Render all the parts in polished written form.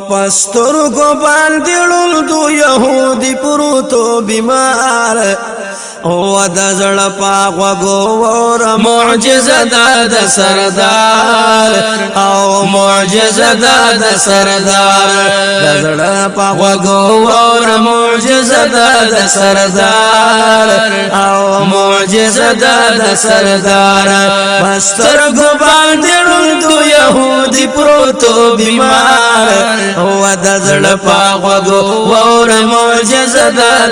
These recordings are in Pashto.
پستر کو باندې ړوندو يهودي پروتو بیمار او د زړه پاک وګور معجزه د سردار او معجزه د سردار د زړه پاک وګور معجزه د سردار او معجزه د سردار پستر کو باندې ړوندو يهودي پروتو بیمار او د زړه پاک وګور معجزه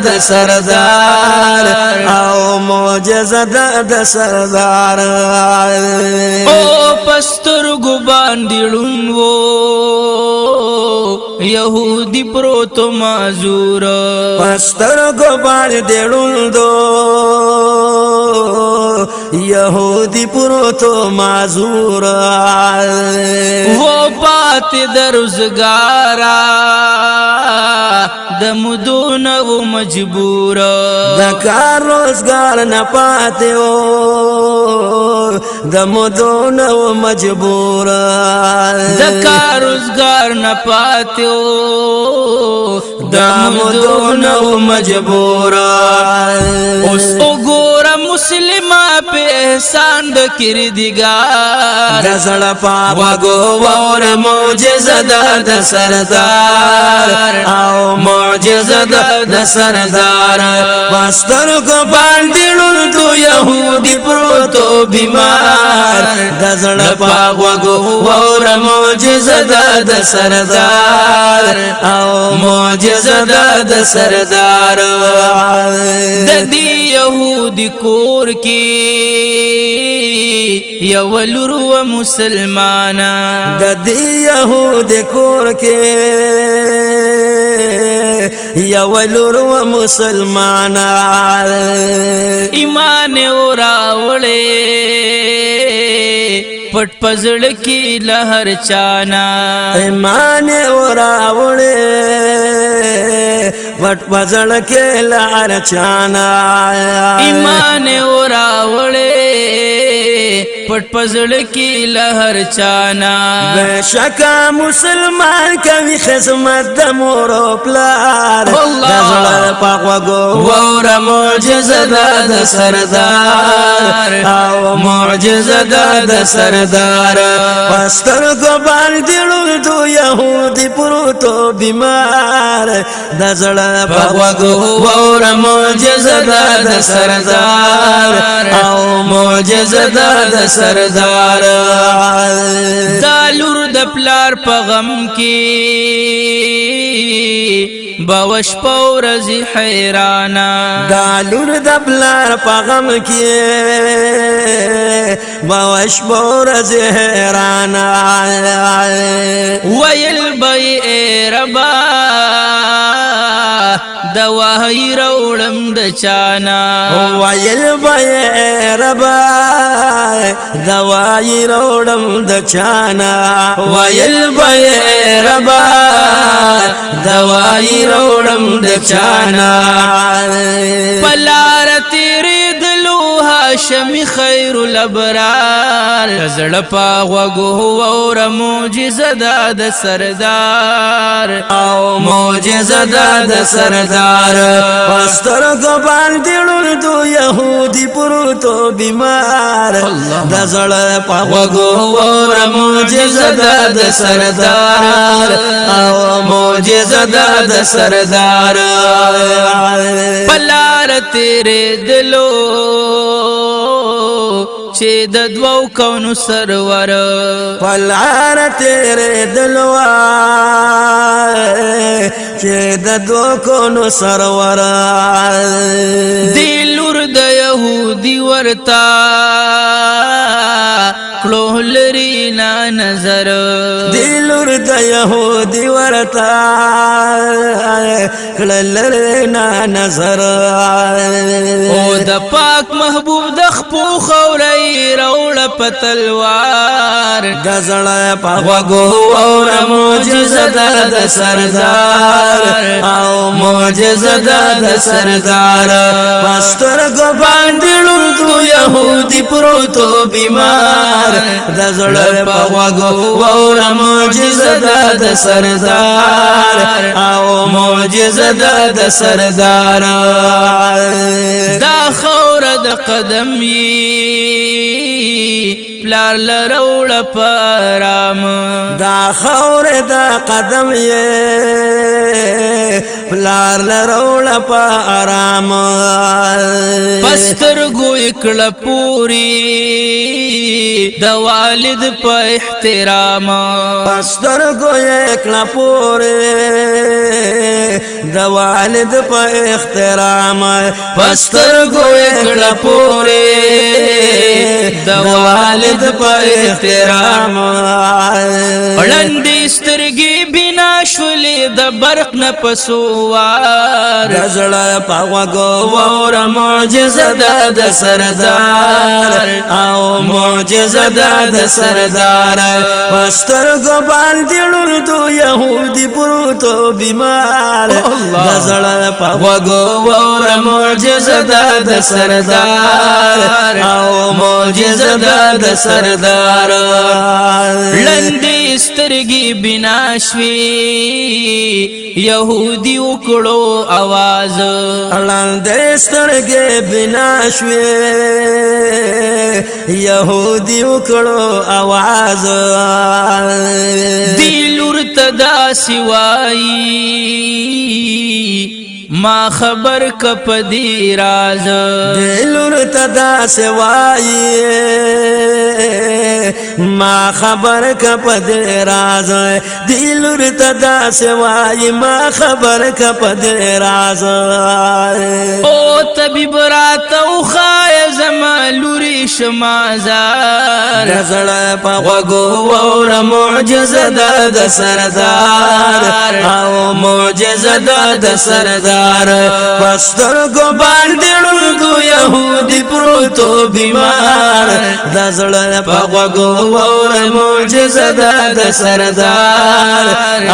د سردار او معجزه د سردار او پستر گو باندې ړوند یهودی پروتو معذور پستر گو باندې ړوند یهودی پروتو معذور و پات درزگارا د مدون و مجبور د کار روزگار نه پاتې او د مدون و مجبور د کار روزگار نه پاتې او د مدون و مجبور اوس وګوره مسلمه په احسان د کردګار د زړه پاک وګور معجزه د سردار او معجزه د سردار پستر کو باندې ړوندو يهودي پروتو بیمار د زړه پاک وګور معجزه د سردار او معجزه د سردار د دې يهودي کور کې یو لور و مسلمانا د دې يهودي کور کې یو لور و مسلمانا ایمان اوراوړې پټ پزړ کی لهر چانا ایمان اوراوړې پټ پزړ کی لهر چانا ایمان اوراوړې پټ پزړ کی لهر چانا بشکا مسلمان کوي خدمت د مور او پلار د زړه پاک وګور معجزه د سردار او معجزه د سردار پستر کو باندې ړوندو يهودي پروتو بیمار د زړه پاک وګور معجزه د سردار او معجزه د سردار دا لور د پلار په غم کې باوش پورزی حیرانا دا لور د پلار په غم کې باوش پورزی حیرانا ویل بی اے ربا دواهی روڑم د چانا ویل بی ربا دواهی روڑم د چانا ویل بی ربا دواهی روڑم د چانا پلار تیری دلو هاشمی خیر الابرار زړه پاک وګور معجزه د سردار او معجزه د سردار پستر کو باندې ړوندو يهودي پروتو بیمار د زړه پاک وګور معجزه د سردار او معجزه د سردار پلار تیرے دلو چې د دوو کونو سرور پلار تیرے دلو چې د دوو کونو سرور دی لور د يهودي ورتا کړو لري نا نظر دی لور د يهودي ورتا کړو لري نا نظر او د پاک محبوب د خپو خوري روړ پتلوار د زړه په وګور معجزه د سردار او معجزه د سردار پستر کو باندې لوندو يهودي پروتو بیمار د زړه په وګو اور معجزه د سردار او معجزه د سردار دا خور د قدم پلار لروړ پرام دا خور د قدم پلار لروړ پرام پستر گو اکړه پوری د والد په احترام پستر گو اکړه پوری د والد په احترام پستر گو اکړه پوری د والد په احترام وړاندې سترګې بنا شولې د برق نه پسوار زړه په وګو اور معجزه د سردار او معجزه د سردار پستر گو باندې لوندو يهودي پروتو بیمار زړه په وګو اور معجزه د سردار او معجزه د سردار لندې سترګې بنا شوي يهودي وکړو आवाज لندې سترګې بنا شوي يهودي وکړو आवाज دی لور تدا سوای ما خبر کپ دی راز دلور تدا سوای ما خبر کپ دی راز دلور تدا سوای ما خبر کپ دی راز او طبیب رات او خای زما لوري شمازار زړه په وګو اور معجزه د سردار او معجزه د سردار پستر کو باندې لوندو يهودي پروتو بیمار د زړه په وګو اور معجزه د سردار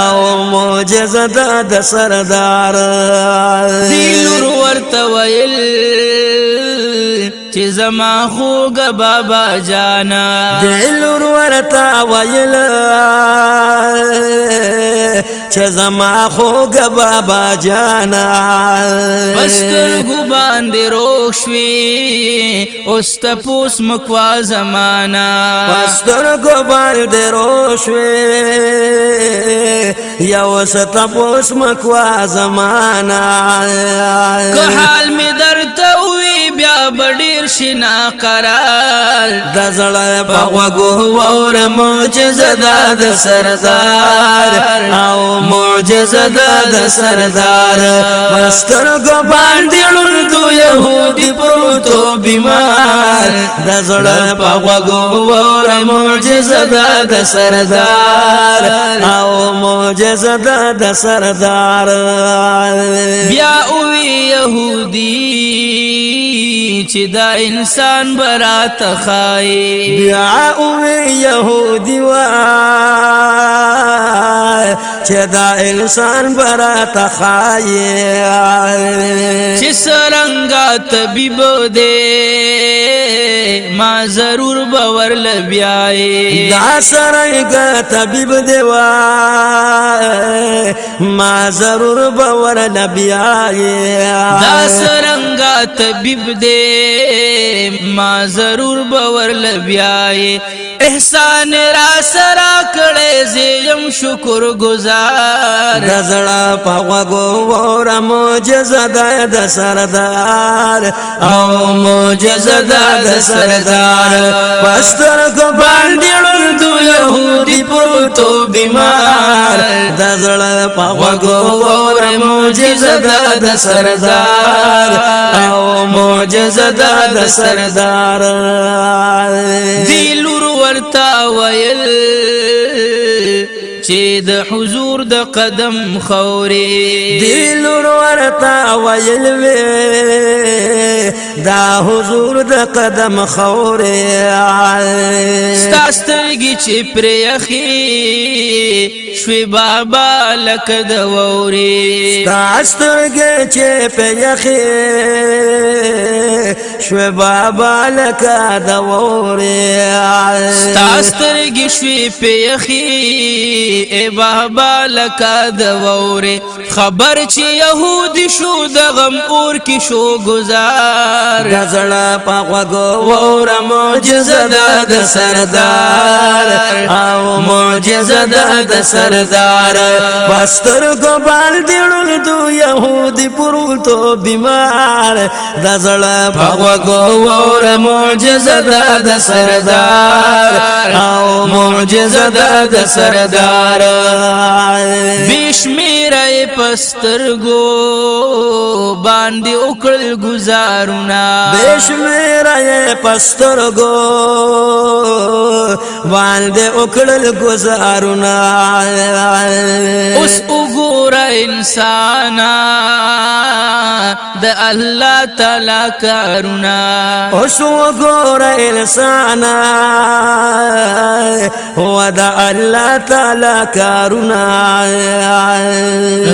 او معجزه د سردار دلور ورته ویل چې زما خوګ بابا جانا دلور ورته ویل چې زما خوګ بابا جانا پستر گو باندې روښوي اوس تپوس مکوا زمانہ پستر گو باندې روښوي یو ستپوس مکوا زمانہ که حال می درته وی بیا بډیر شنا قرار د زړه په وګو اور معجزه د سردار او معجزه د سردار پستر گو باندې لوندو يهودي پروتو بیمار د زړه په وګو اور معجزه د سردار او معجزه د سردار بیا وی يهودي چې دا انسان برات خای بیا وی يهودي وا چې دا انسان برات خای چې سرنګا طبيب دے ما ضرور باور لبیاي دا سرنګا طبيب دے وا ما ضرور باور لبیاي دا سرنګا طبيب دے ما ضرور باور لبیاي احسان را سرا کړه زیم شکر گزار زړه په وګو اور معجزه د سردار او معجزه د سردار پستر کو باندې لوندو يهودي پروتو بیمار د زړه په وګو اور معجزه د سردار او معجزه د سردار دلور ورتا ویل چې د حضور د قدم خوري دلور ورتا ویل وی دا حضور د قدم خوري ستاسترګي چې پر یخي شوي بابا لکه د ووري ستاسترګي چې پر یخي شوي بابا لکه د ووري ستاسترګي شوي پر یخي ای بابا لکه د ووري خبر چې يهودي شو د غم اور کې شو گزار غزړه پاغو وور معجزه د سردار او معجزه د سردار بستر کو بال دیړل دو يهودي پروتو بیمار غزړه پاغو وور معجزه د سردار او معجزه د سردار بشمیر پسترګو باندې وکړل گزارونه بشمیر پسترګو باندې وکړل گزارونه اوس وګوره انسان د الله تعالی کارونه اوس وګوره انسان هو د الله تعالی کارونه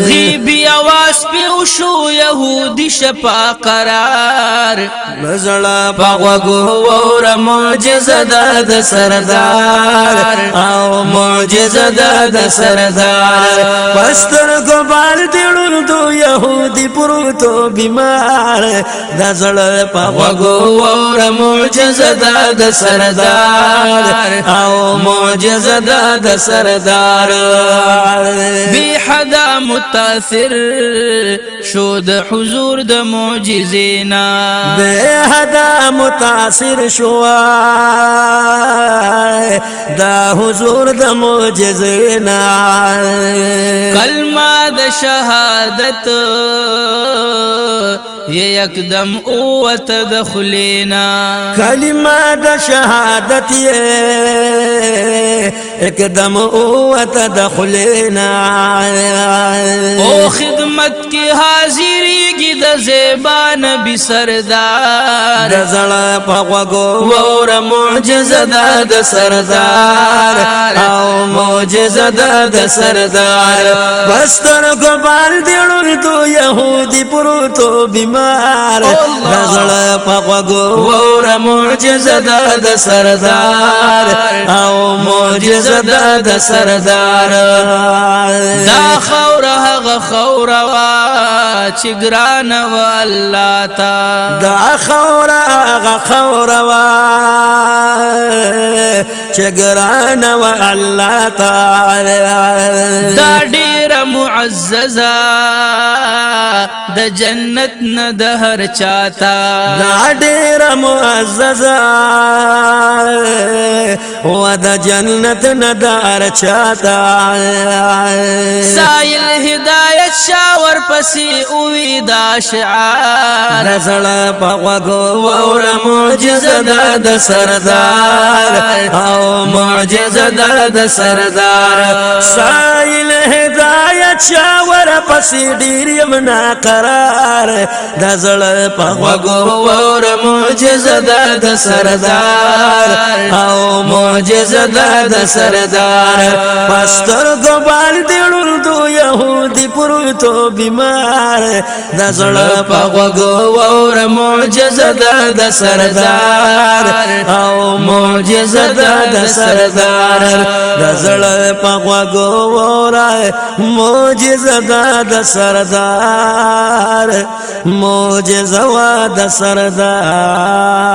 غیبی آواز پی شو یهودی شپا قرار نزلا پاغوگو وور معجزه د سردار او معجزه د سردار پستر کو بال دیړل دو يهودي پروتو بیمار نزلا پاغوگو وور معجزه د سردار او معجزه د سردار بی حدا متاثر شو د حضور د معجزینا بی حدا متاثر شو د حضور د معجزینا کلمه د شهادت یکدم او تدخلینا کلمه د شهادت یکدم او تدخلینا او خدمت کی حاضری کی د زیبا نبی سردار د زړه پغوگو وور معجزه د سردار او معجزه د سردار بستر کو بال دیړل تو يهودي پروتو بیمار د زړه پغوگو وور معجزه د سردار او معجزه د سردار دا خور هغه خور وا چې ګران و الله تا دا خور هغه خور وا چې ګران و الله تعالی دا ډیر معززه د جنت نه د هر چاته دا ډیر معززه و د جنت نه د هر چاته سایل هدایت شاور پسی اوی دا شعار زړه پغوگو وور معجزه د سردار او معجزه د سردار سایل هدایت شاور پسی ډیر یمنا قرار د زړه پغوگو وور معجزه د سردار او معجزه د سردار پستر کو بال دیړل دو يهودي پروتو بیمار د زړه پغوگو وور معجزه د سردار او معجزه د سردار د زړه پغوگو وور معجزه د سردار معجزه د سردار